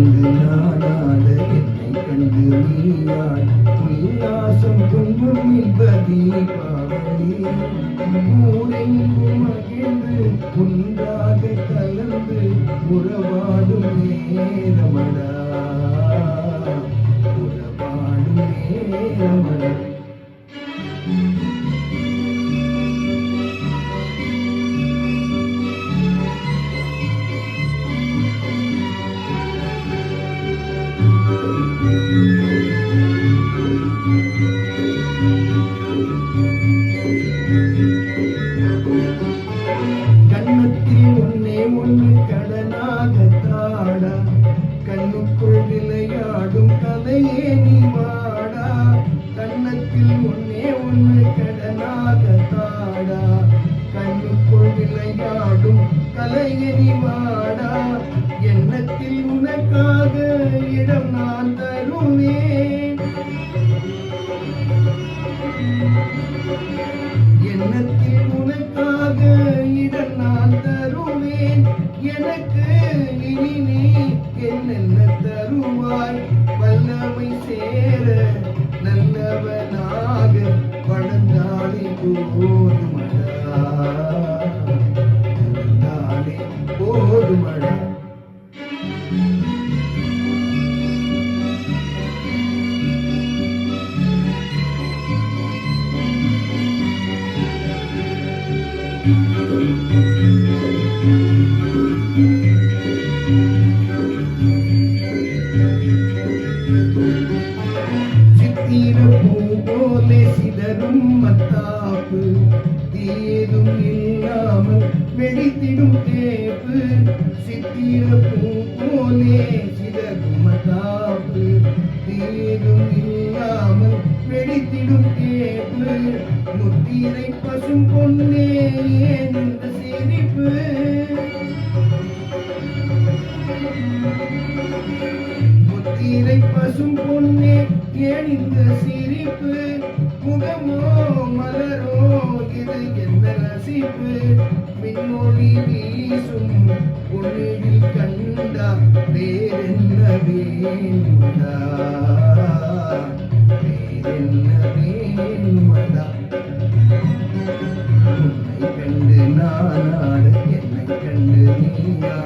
கண்டு நானாட என்னை கண்டு நீயாள் உல்லாசம் பொங்கும் இன்ப தீபாவளி ஊரெங்கும் மகிழ்ந்து ஒன்றாக கலந்து உறவாடும் நேரமடா உறவாடும் நேரமடா. கண்ணத்தில் ஒன்னே ஒன்று கடனாக தாடா கண்ணுக்குள் விளையாடும் கலையே நீ வாடா. கண்ணத்தில் ஒன்னே ஒன்று கடனாக தாடா கண்ணுக்குள் விளையாடும் கலையே நீ வாடா. எண்ணத்தில் உனக்காக இடம் நான் தருவேன் எண்ணத்தில் உனக்காக இடம் நான் தருவேன். எனக்கு இனி நீ என்னென்ன தருவாய் வல்லமை சேர நல்லவனாக வளர்ந்தாலே போதுமடா வளர்ந்தாலே போதுமடா. சித்திர பூ போலே சிதறும் மத்தாப்பு தீதும் இல்லாமல் வெடித்திடும் தேப்பு. சித்திர பூ போலே சிதறும் மத்தாப்பு தீதும் இல்லாமல் வெடித்திடும் தேப்பு. முத்திரை பசும் பொன்னே ஏன் இந்த சிரிப்பு முத்திரை பசும் பொன்னே ஏன் இந்த சிரிப்பு. முகமோ மலரோ இது என்ன ரசிப்பு. மின்னொளி வீசும் பொன்னில் கண்டா வேறென்ன வேணுமடா வேறென்ன வேணுமடா. உன்னை கண்டு நானாட என்னை கண்டு நீயா